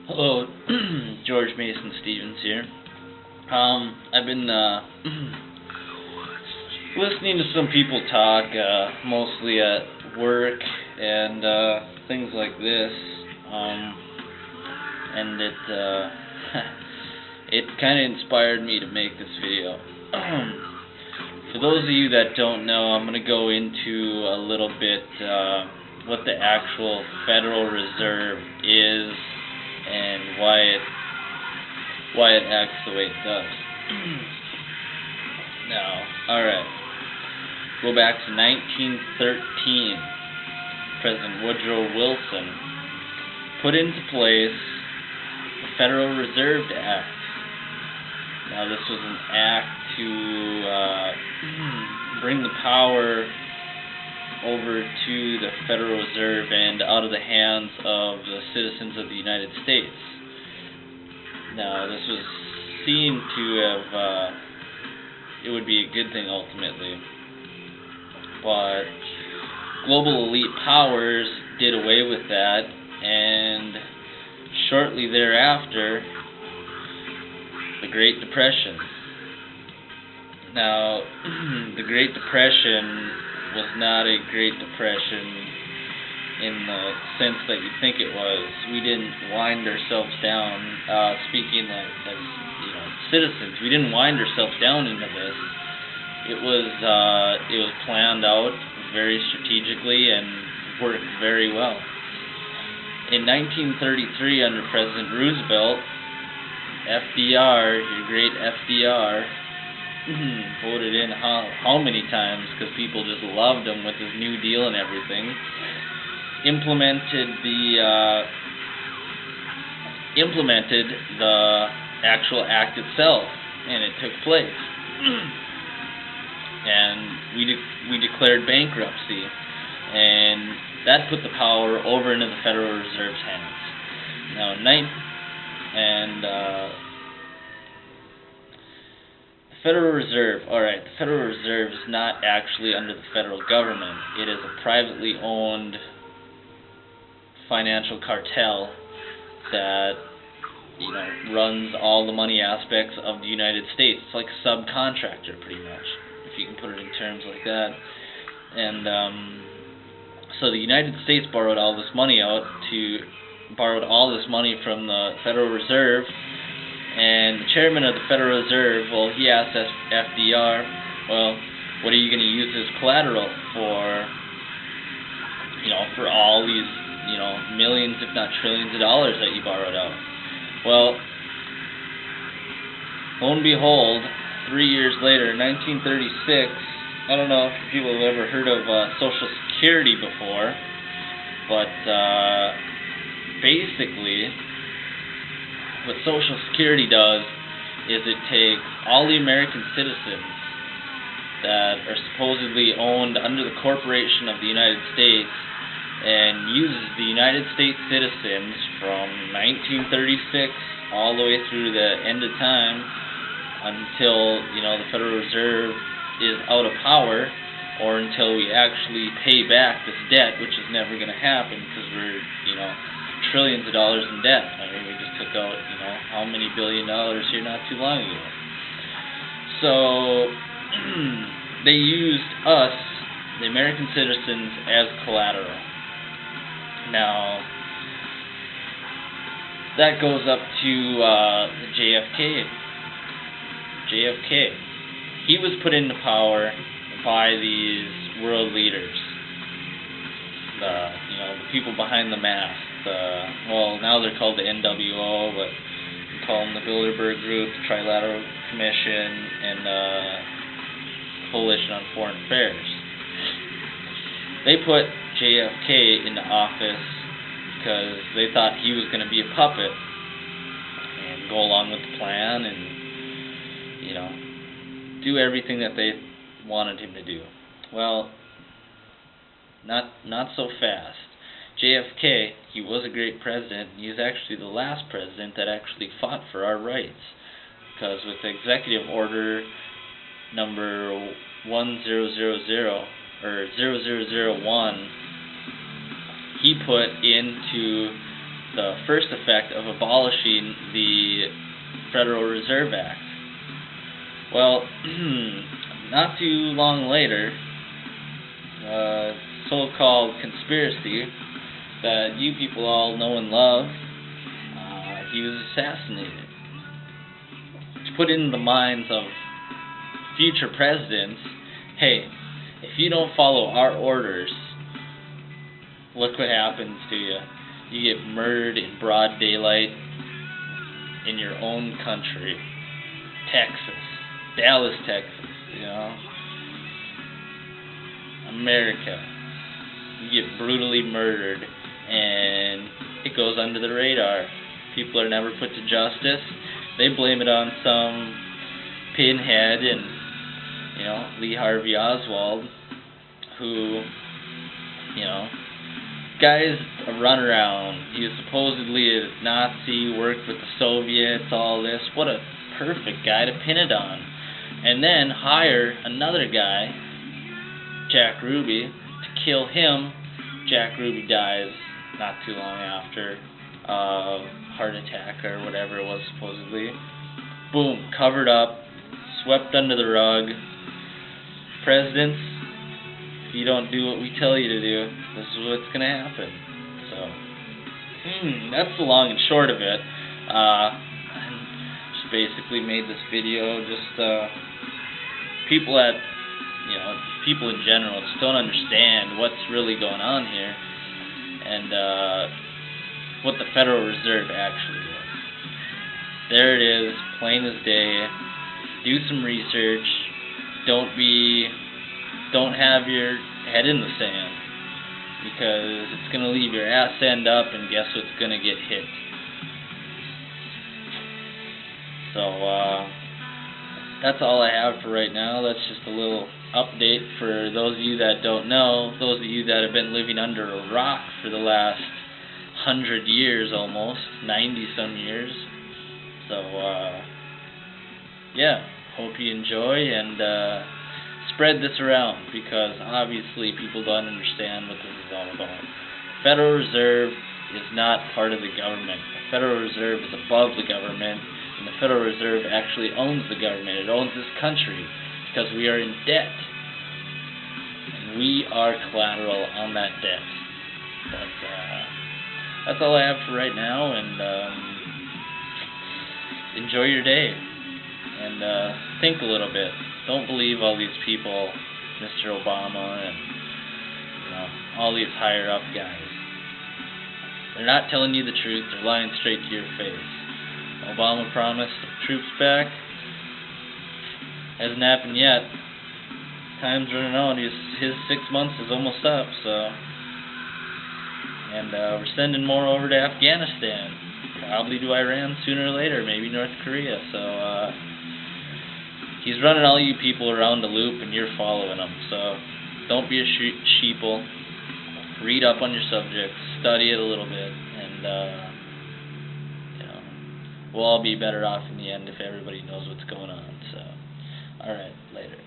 Hello, George Mason Stevens here. I've been listening to some people talk, mostly at work and things like this, and it kind of inspired me to make this video. For those of you that don't know, I'm going to go into a little bit what the actual Federal Reserve is and why it acts the way it does. Now, alright, go back to 1913. President Woodrow Wilson put into place the Federal Reserve Act. Now, this was an act to bring the power over to the Federal Reserve and out of the hands of the citizens of the United States. Now, this was seen to have, it would be a good thing ultimately, but global elite powers did away with that, and shortly thereafter, the Great Depression. Now, the Great Depression was not a Great Depression in the sense that you think it was. We didn't wind ourselves down, speaking as citizens, we didn't wind ourselves down into this. It was planned out very strategically and worked very well. In 1933, under President Roosevelt, FDR, your great FDR, voted in how many times, because people just loved him with his New Deal and everything, implemented the actual act itself, and it took place. And we declared bankruptcy, and that put the power over into the Federal Reserve's hands. Now, the Federal Reserve, alright, the Federal Reserve is not actually under the federal government. It is a privately owned financial cartel that, runs all the money aspects of the United States. It's like a subcontractor, pretty much, if you can put it in terms like that. And so the United States borrowed all this money from the Federal Reserve. And the chairman of the Federal Reserve, well, he asked FDR, well, what are you going to use as collateral for, for all these, millions, if not trillions of dollars that you borrowed out? Well, lo and behold, 3 years later, 1936, I don't know if people have ever heard of Social Security before, but basically, what Social Security does is it takes all the American citizens that are supposedly owned under the corporation of the United States and uses the United States citizens from 1936 all the way through the end of time until, the Federal Reserve is out of power, or until we actually pay back this debt, which is never going to happen because we're, trillions of dollars in debt. I mean, we just took out, how many $billion here not too long ago. So, they used us, the American citizens, as collateral. Now, that goes up to JFK. He was put into power by these world leaders. The people behind the mask. Well, now they're called the NWO, but we call them the Bilderberg Group, the Trilateral Commission, and the Coalition on Foreign Affairs. They put JFK into office because they thought he was going to be a puppet and go along with the plan and, do everything that they wanted him to do. Well, not so fast. JFK, he was a great president. He was actually the last president that actually fought for our rights, because with Executive Order number 1000 or 0001, he put into the first effect of abolishing the Federal Reserve Act. Well, not too long later, so-called conspiracy that you people all know and love, he was assassinated. To put in the minds of future presidents, hey, if you don't follow our orders, look what happens to you. You get murdered in broad daylight in your own country, Texas, Dallas, Texas, America. You get brutally murdered, and it goes under the radar. People are never put to justice. They blame it on some pinhead and, Lee Harvey Oswald, who, guy's a runaround. He was supposedly a Nazi, worked with the Soviets, all this. What a perfect guy to pin it on. And then hire another guy, Jack Ruby, to kill him. Jack Ruby dies not too long after, heart attack or whatever it was supposedly. Boom, covered up, swept under the rug. Presidents, if you don't do what we tell you to do, this is what's going to happen. So, that's the long and short of it. Just basically made this video, people people in general just don't understand what's really going on here, and what the Federal Reserve actually is. There it is, plain as day. Do some research. Don't have your head in the sand, because it's going to leave your ass end up, and guess what's going to get hit. So, that's all I have for right now. That's just a little update for those of you that don't know, those of you that have been living under a rock for the last 100 years almost, 90-some years. So, yeah, hope you enjoy, and spread this around, because obviously people don't understand what this is all about. The Federal Reserve is not part of the government. The Federal Reserve is above the government, and the Federal Reserve actually owns the government. It owns this country, because we are in debt. And we are collateral on that debt. But that's all I have for right now, and enjoy your day. And think a little bit. Don't believe all these people, Mr. Obama and all these higher up guys. They're not telling you the truth. They're lying straight to your face. Obama promised troops back. Hasn't happened yet. Time's running out. His 6 months is almost up. So, and we're sending more over to Afghanistan. Probably to Iran sooner or later. Maybe North Korea. So. He's running all you people around the loop, and you're following him. So don't be a sheeple. Read up on your subject. Study it a little bit, and we'll all be better off in the end if everybody knows what's going on. So, all right, later.